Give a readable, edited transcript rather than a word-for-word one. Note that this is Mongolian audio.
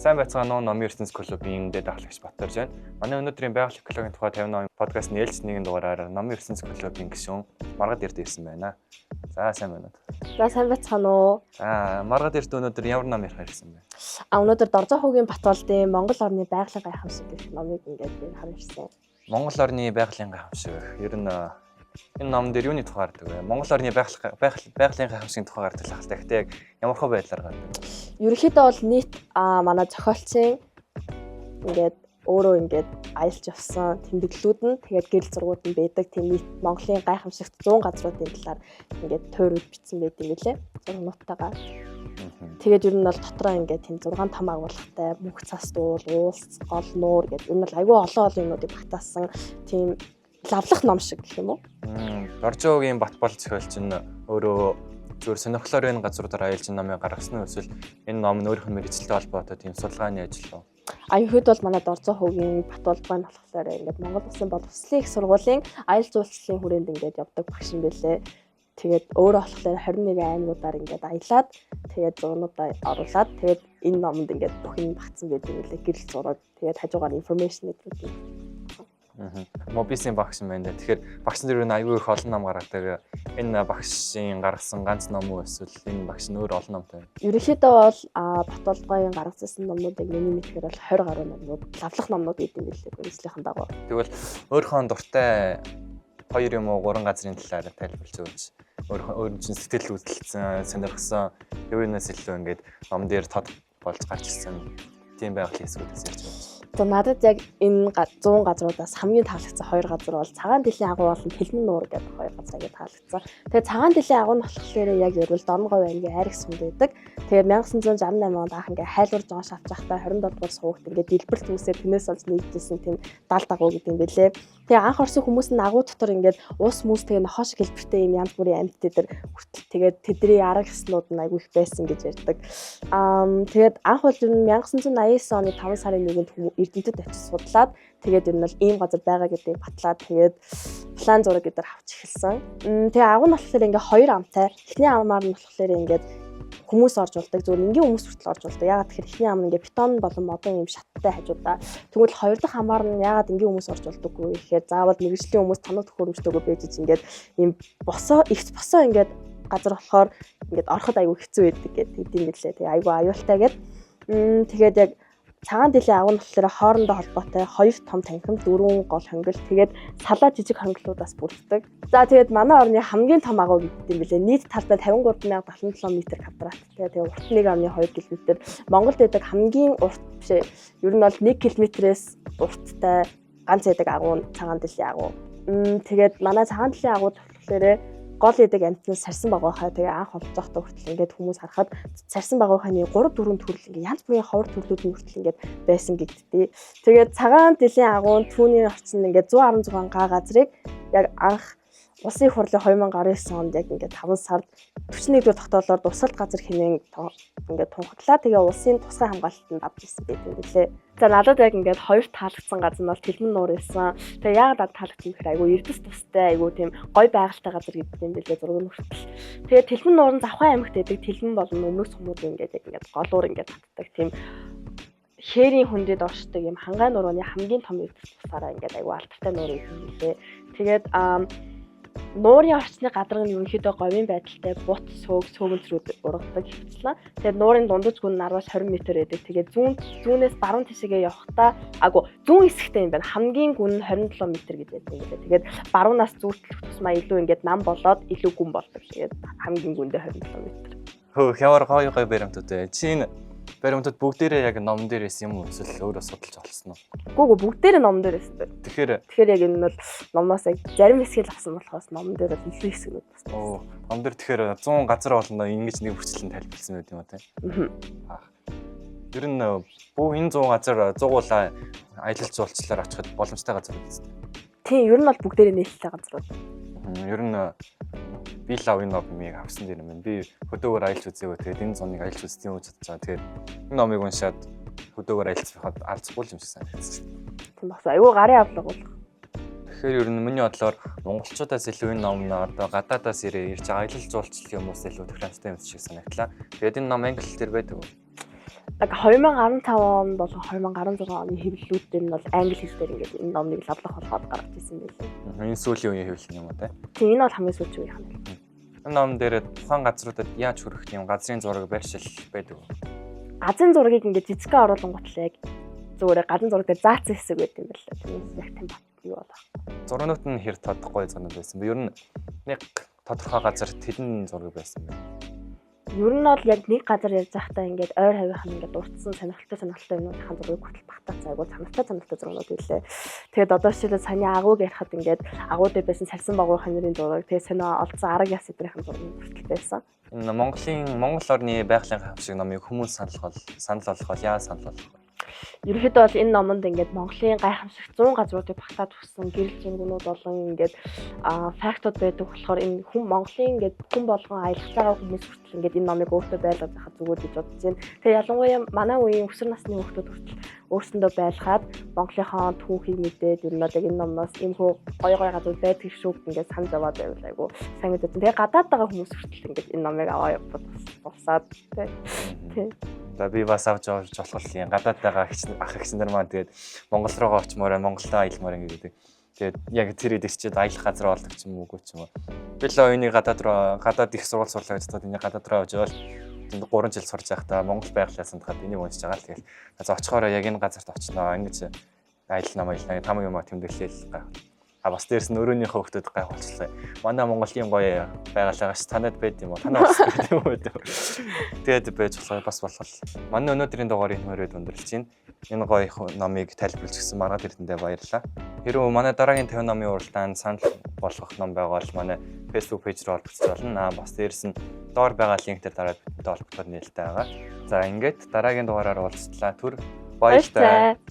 Сайн байцгаана уу номын ертөнц клубын дээд ахлагч Батарж байна. Манай өнөөдрийн байгаль экологийн тухай 58 подкаст нээлж нэгэн дугаараар номын ертөнц клубын гишүүн Маргад Эрд ирсэн байна. За сайн байна уу? За сайн байцгаана уу? Маргад Эрд өнөөдөр ямар ном ярих ирсэн бэ? Өнөөдөр Дорзоо хүүгийн Батболдын Монгол орны байгалийн гайхамшиг гэх номыг ингээд харсан. Монгол орны байгалийн гайхамшиг. Ер нь энэ ном дээр юуны тухай гардаг вэ? Монгол орны байгалийн гайхамшигын тухай гардаг л хаалт. Гэхдээ яг ямар хөө байдлаар гардаг? Ерөнхийдөө бол нийт манай зохиолчийн ингээд өөрөө ингээд аялж явсан тэмдэглэлүүд нь тэгээд гэрэл зургууд нь байдаг. Тийм нийт Монголын гайхамшигт 100 газруудын талаар ингээд тойрууд бичсэн байдаг юм лээ. Зургнуудтайгаа. Тэгээд ер нь бол дотроо ингээд тийм 6 том агуулгатай мөнх цас дуул, уулс, гол нуур гэдэг ер нь бол айгүй олон юмнуудыг багтаасан тийм лавлах ном шиг гэх юм уу? Дорзоо хүүгийн Батбол зохиолч нь өөрөө зүгээр сонирхлоор энэ газруудаар аялж номыг гаргасан нь эсвэл энэ ном нь өөрийнх нь мэргэжилтэй холбоотой тийм судалгааны ажил уу? Ерөнхийдөө бол манай Дорзоо хүүгийн Батболбай нь болохоор ингээд Монгол Улсын боловсролын их сургуулийн аялал жуулчлалын хүрээнд ингээд явдаг багш юм байлээ. Тэгээд өөрөө болохоор 21 аймагуудаар ингээд аялаад тэгээд зурнуудаа оруулаад тэгээд энэ номонд ингээд бүх юм багтсан байдаг юм лээ. Гэрэл зураг тэгээд хажуугаар информашн гэдэг. Мобисийн багш юм байна. Тэгэхээр багш нар юу аюу их олон ном гаргадаг. Энэ багшийн гаргасан ганц ном уу эсвэл энэ багш нь өөр олон номтой байна? Ерөнхийдөө бол Батболбайгийн гаргасан номнуудыг миний мэдхээр бол 20 гаруй номнууд, лавлах номнууд гэдэг юм билээ. Үнэслийнхэн дагуу. Тэгвэл өөрийнхөө дуртай 2 юм уу 3 газрын талаар тайлбарлаж өгөөч. Өөр чинь сэтгэл хөдлөлтсөн, сонирхсан юунаас илүү ингээд ном дээр тод болж гарч ирсэн тийм байгалийн хэсгүүдээс ярьж байна. За надад яг энэ 100 газруудаас хамгийн таалагдсан 2 газар бол Цагаан дэлхийн агуу болон Тэлмэн нуур гэдэг 2 газар ингэ таалагдсан. Тэгээд Цагаан дэлхийн агуу нь болохоор яг ерөөл Дорноговь аймгийн Айраг сүмд байдаг. Тэгээд 1968 онд анх ингээ хайлуурж байгаа шавж байхдаа 27 дугаар суугт ингээ дэлбэрт үсээр тэрнээс олж нэгдэсэн тийм дал дагуу гэдэг юм бэлээ. Тэгээ анх орсон хүмүүс нь агуу дотор ингээд ус мүс тэгээ нохоо шиг хэлбэртэй юм янз бүрийн амьд дээр хүртэл тэгээд тэдний арга ёслууд нь айгүй их байсан гэж ярьдаг. Тэгээд анх бол 1989 оны 5 сарын 1-нд Эрдэнэтэд очиж судлаад тэгээд ер нь бол ийм газар байгаа гэдгийг батлаад тэгээд план зураг гэдээр авч эхэлсэн. Тэгээ агуу нь болохоор ингээ 2 амтай. Эхний амаар нь болохоор ингээд хүмүүс орж болдог. Зөвхөн энгийн хүмүүс хүртэл орж болдог. Ягаад тэгэхээр эхний ам нь ингээ бетон болон модон юм шаттай хажуудаа. Тэгвэл хоёр дахь амаар нь ягаад энгийн хүмүүс орж болдоггүй гэхээр заавал мэргэжлийн хүмүүс тоног төхөөрөмжтэйгөө байж ингээд ийм босоо ингээд газар болохоор ингээд ороход аюу хэцүү байдаг гэдэг юм билээ. Тэгээ аюу аюултай гэдэг. Тэгээд яг Цагаан дэлхийн агуу нь болохоор хоорондоо холбоотой 2 том танхим, 4 гол хонгил, тэгээд салаа жижиг хонгилуудаас бүрддэг. За тэгээд манай орны хамгийн том агуу гэдэг юм билээ. Нийт талбай 53777 м квадраттай. Тэгээд урт 1.2 км. Монголд байдаг хамгийн урт биш ээ. Ер нь бол 1 км-ээс урттай ганц байдаг агуу нь Цагаан дэлхийн агуу. Тэгээд манай Цагаан дэлхийн агуу болохоор гол эдэг амтнаас сарсан багуухай тэгээ анх олцоохтой хүртэл ингээд хүмүүс харахад сарсан багуухайны 3 4 төрөл ингээд янз бүрийн ховор төрлүүд нь хүртэл ингээд байсан гэдэгтэй. Тэгээд Цагаан дэлхийн агуун түүний орчинд ингээд 116 га газрыг яг анх Улсын их хурлын 2019 онд яг ингээд 5 сард 41 дугаар тогтоолоор дусалт газар хэмээн ингээд тунхаглаа. Тэгээ улсын тусгай хамгаалалтанд авч ирсэн байдаг юм билээ. За надад яг ингээд 2 таалагдсан газар нь бол Тэлмэн нуур байсан. Тэгээ яагаад таалагдсан гэхээр айгүй эрдэс тустай айгүй тийм гой байгальтай газар гэдэг юм билээ зураг нь хүртэл. Тэгээ Тэлмэн нуурын Завхан аймагт байдаг Тэлмэн болон өмнөх сумууд ингээд яг ингээд голуур ингээд татдаг тийм хээрийн хүндэд оршдог юм хангай нурууны хамгийн том эрдэс тусаараа ингээд айгүй алдартай нуур юм билээ. Тэгээд нуурын орчны гадарга нь ерөнхийдөө говийн байдалтай бут, сөөгөнцрүүд ургадаг хөвчлээ. Тэгээд нуурын дундаж гүн 10-20 м байдаг. Тэгээд зүүнээс баруун тишээгээ явахдаа зүүн хэсэгтэй юм байна. Хамгийн гүн нь 27 м гэж байдаг юм билээ. Тэгээд баруунаас зүүртлэх тусмаа илүү ингээд нам болоод илүү гүн болдог. Тэгээд хамгийн гүндээ 27 м. Хямар гоё баримтууд бай. Чи баримтууд бүгдээрээ яг номон дээрээс юм уу эсвэл өөрөө судалж олсон уу? Гүг бүгдээрээ номон дээрээс дээ. Тэгэхээр яг энэ бол номноос яг зарим хэсгийг авсан болохоос номон дээр л илүү хэсгүүд бас. Номон дээр тэгэхээр 100 газар болно ингэж нэг хүчлэн тайлбарлсан байт юм уу те? Ер нь бүх энэ 100 газар зугуулаа аялал жуулчлалаар очиход боломжтой газар үү? Тийм, ер нь бол бүгдээрээ нийлэлтэй газрууд. Ер нь би лав энэ номыг авсан дээр юм. Би хөдөөгөр аялж үзээгүй. Тэгээд энэ зоныг аялж үзсэн юм уу гэж бодож байгаа. Тэгээд энэ номыг уншаад хөдөөгөр аялцахад арцгүй юм шиг санагдсан. Тийм бас айгүй гарын авлага болох. Тэгэхээр ер нь миний бодлоор монголчуудаас илүү энэ ном одоо гадаадаас ирж аялал жуулчлал хүмүүсээс илүү тохиромжтой юм шиг санагдлаа. Тэгээд энэ ном англи хэл дээр байдаг уу? яг 2015 онд болон 2016 оны хэвлэлүүдээр нь бол англи хэл дээр ингээд энэ номыг лавлах болгоод гаргаж ирсэн байлээ. Энэ сүүлийн үеийн хэвлэл юм уу те? Тийм энэ бол хамгийн сүүлчийн үеийнх нь. Энэ ном дээр тухайн газруудад яаж хүрэх юм газрын зураг байршил байдаг вэ? Газрын зургийг ингээд жижигхэн оруулангууд л яг зүгээр газрын зураг дээр заасан хэсэг байт юм байна лээ. Тэрнээс яг тийм юу болоо. Зургнууд нь хэр тодорхой зурнууд байсан бэ? Ер нь нэг тодорхой газар тэлэн зураг байсан байна. Ер нь бол яг нэг газар ярьж байхдаа ингээд ойр хавийнхан ингээд уртсан сонирхолтой юмнуудын зургийг хүртэл багтаацсан айгуу саналтай зургууд илээ. Тэгээд одоо жишээлбэл саяны агууг ярихад ингээд агуу дээр байсан сарсан багуйхан нэрийн зураг, тэгээд сонио олцсон арга яс эдрийн зураг хүртэл байсан. Энэ Монгол орны байгалийн хав шиг номыг хүмүүс санал болгох яа санал болгох вэ? Ерөнхийдөө бол энэ номонд ингээд Монголын гайхамшигт 100 газруудыг багтаад өгсөн гэрэл зургнууд болон ингээд фактууд байдаг болохоор энэ Монголын ингээд хүн болгон аялах байгаа хүмүүс хүртэл ингээд энэ номыг өөртөө байлгаж байхад зүгээр гэж бодож байна. Тэгээ ялангуяа манай үеийн өсвөр насны хүмүүс хүртэл өөрсөндөө байлгаад Монголынхаа түүхийг мэдээд ер нь бол яг энэ номноос ийм хөө гоё газар байдаг шүү ингээд санаж аваад байвал айгу сайн гэдэг. Тэгээ гадаад байгаа хүмүүс хүртэл ингээд энэ номыг аваа явуулсаад тий. За би бас авч явж болох юм. Гадаад байгаа ах эгчнэр маань тэгээд Монгол руугаа очимоор Монголоо аялмаар ингээд. Тэгээд яг тэр хэд ирчээд аялах газар болдог ч юм уугүй ч юм уу. Би л оюуны гадаад их сургууль сурлаа гэж бодоод энэ гадаад руу авч явал тэнд 3 жил сурч байхдаа Монгол байглаа сандахад энийг уншиж байгаа л тэгэл. За очихороо яг энэ газарт очноо. Ингэж аялнаа маялнаа там юм тэмдэглээл гай. А бас дээрс нь өрөөнийхөө хөвгтөд гай болчихлоо. Манай Монголын гоё байгалаагаас танад байд юм уу? Танаа бас байд юм уу? Тэгээд байж бас болох. Манай өнөөдрийн дугаарыг нэмээд өндөрлж байна. Энэ гоё номыг тайлбарлаж өгсөн маргаад эрдэндээ баярлалаа. Хэрвээ манай дараагийн 50 номын уралдаанд санал болгох ном байгаа бол манай Facebook пэйж рүү олбоцож болно. Бас дээрс нь доор байгаа линктээр дараад бидтэй холбогдоход нээлттэй байгаа. За ингээд дараагийн дугаараар уулзлаа. Түр баяртай.